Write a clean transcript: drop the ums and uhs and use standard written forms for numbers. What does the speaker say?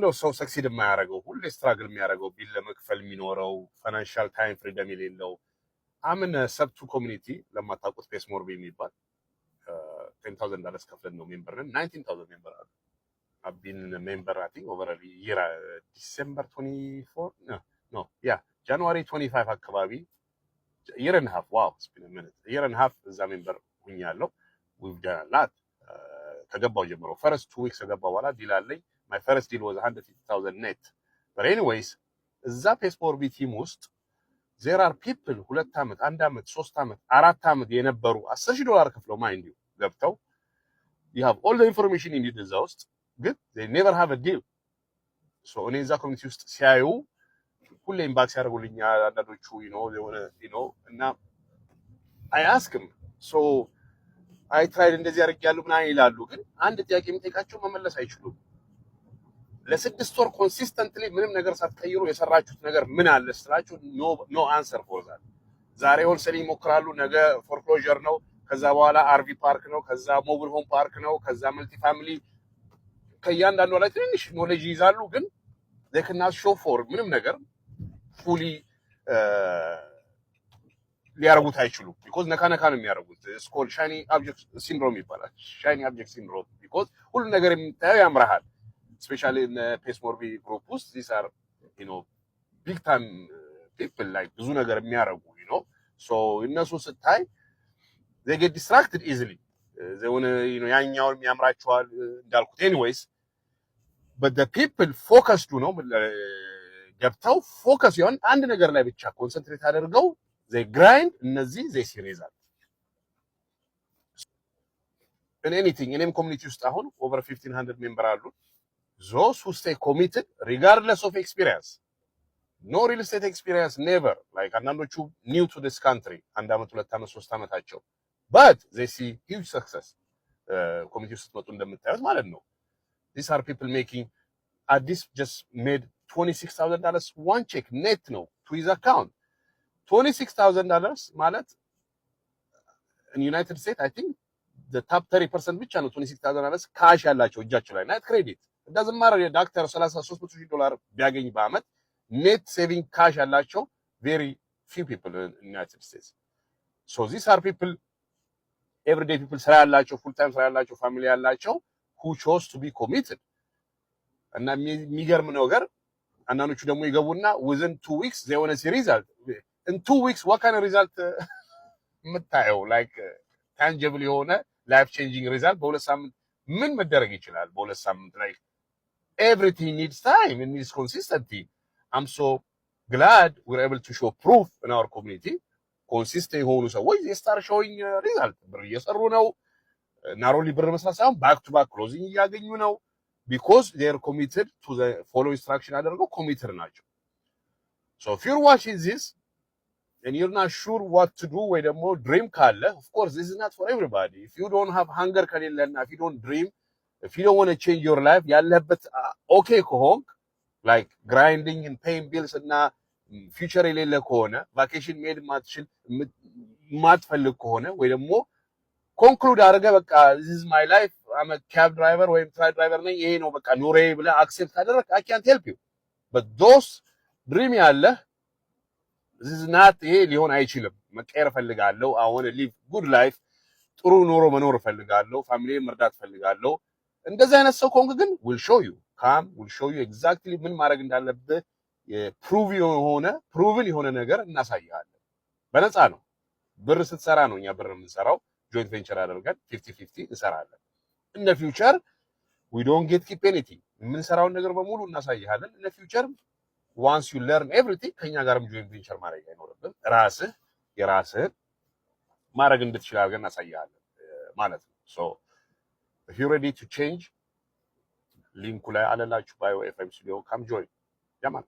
ነው ሰው ሰክሲድ የማያደርገው ሁሌ ስትራግል የሚያደርገው ቢል ለመክፈል የሚኖረው ፋይናንሻል ታይም ፍሪደም የሌለው አምን ሰብቱ ኮሚኒቲ ለማታውቁት ፔስ ሞርቢ የሚባል $10,000 ከፍለን ነው ሜምበር ነን 19,000 ሜምበር አሉ I've been a member I think over a year December 24 no yeah January 25 አካባቢ year and a half wow it's been a minute year and a half እዛ ሜምበር ሁኛለሁ we've done a lot ከገባው ጀምሮ first 2 weeks ከገባው በኋላ ዲል አለኝ my first deal was 150,000 net but anyways እዛ ፔስ ሞርቢ ቲም ውስጥ there are people 2 አመት 1 አመት 3 አመት 4 አመት የነበሩ $10,000 ከፍለው ማይንድ ገብተው you have all the information you need እዛ ውስጥ but they never have a deal so እኔ እዛ ኮሚኒቲ ውስጥ ሲያዩ ሁሌ ኢምባክስ ያደርጉልኛል አንዳንዶቹ you know እና I ask him so I tried እንደዚህ ያርጋሉ ምናምን ይላሉ ግን አንድ ጥያቄ የምጠይቃቸው መመለስ አይችሉም ለስድስት ወር ኮንሲስተንትሊ ምንም ነገር ሳትቀይሩ የሰራችሁት ነገር ምን አለ ስላችሁ ኖ አንሰር ፎር ዛት ዛሬ ሆልሴል ይሞክራሉ ነገ ፎርክሎዥር ነው ከዛ በኋላ አርቪ ፓርክ ነው ከዛ ሞብል ሆም ፓርክ ነው ከዛ መልቲ ፋሚሊ ከያንዳንዱ ላይ ትንሽ ኖሌጅ ይዛሉ ግን they cannot show for ምንም ነገር ፉሊ ሊያረጉት አይችሉም because ነካነካ ነው የሚያረጉት it's called shiny object syndrome ይባላል shiny object syndrome because ሁሉ ነገር የምታየው ያምራሃል especially in ፔስ ሞርቢ group ውስጥ these are big time people like ብዙ ነገር የሚያረጉ so እነሱ ስታይ they get distracted easily they want ያኛው የሚያምራቸዋል እንዳልኩት anyways but the people focused ገብተው ፎከስ ይሆን አንድ ነገር ላይ ብቻ ኮንሰንትሬት አድርገው they grind እነዚህ they see result in anything እኔም ኮሚኒቲ ውስጥ አሁን over 1500 ሜምበር አሉ those who stay committed regardless of experience no real estate experience never like አንዳንዶቹ new to this country አንድ አመት 2 አመት 3 አመታቸው but they see huge success ኮሚኒቲ ውስጥ መጡ እንደምታዩት ማለት ነው these are people making this just made $26,000 one check net no to his account $26,000 ማለት in United States I think the top 30% ብቻ ነው $26,000 ካሽ ያላቸው እጃቸው ላይ ናት ክሬዲት it doesn't matter የዳክተር $33,000 ቢያገኝ በአመት net saving ካሽ ያላቸው very few people in United States so these are people everyday people ስራ ያላቸው full time ስራ ያላቸው ፋሚሊ ያላቸው who chose to be committed እና የሚገርም ነገር አንዳንዶቹ ደግሞ ይገቡና within 2 weeks they want to see result in 2 weeks what kind of result የምታየው like tangible የሆነ life changing result በሁለት ሳምንት ምን መደረግ ይችላል በሁለት ሳምንት like everything needs time it needs consistency I'm so glad we're able to show proof in our community consistent የሆኑ ሰዎች they start showing result ብር እየሰሩ ነው not only ብር መስራት ሳይሆን back to back closing እያገኙ ነው because they are committed to the follow instruction አደረገው committed ናቸው so if you're watching this and you're not sure what to do ወይ ደግሞ dream ካለ of course this is not for everybody if you don't have hunger ከሌለና if you don't dream if you don't want to change your life ያለበት okay ከሆንክ like grinding and paying bills እና future የሌለ ከሆነ vacation made ማትፈልግ ከሆነ ወይ ደግሞ conclude አድርገህ በቃ this is my life I'm a cab driver ወይ truck driver ነኝ ይሄ ነው በቃ ኑሬ ብለህ accept ካደረክ I can't help you but those dream ያለ this is not ይሄ ሊሆን አይችልም መቀየር ፈልጋለሁ I want to live good life ጥሩ ኑሮ መኖር ፈልጋለሁ ፋሚሊዬን መርዳት ፈልጋለሁ እንደዚህ አይነት ሰው ከሆንክ ግን will show you exactly ምን ማድረግ እንዳለብህ proven የሆነ ነገር እናሳያለን በነፃ ነው ብር ስትሰራ ነው እኛ ብር የምንሰራው joint venture አድርገን 50-50 እንሰራለን in the future we don't keep anything የምንሰራውን ነገር በሙሉ እናሳያለን in the future once you learn everything ከኛ ጋርም joint venture ማድረግ አይኖርብን የራስህ ማድረግ እንድትችል አድርገን እናሳያለን ማለት ነው so if you're ready to change ሊንኩ ላይ አለላችሁ ባዮ ኤፍኤም ስቱዲዮ come join ያማን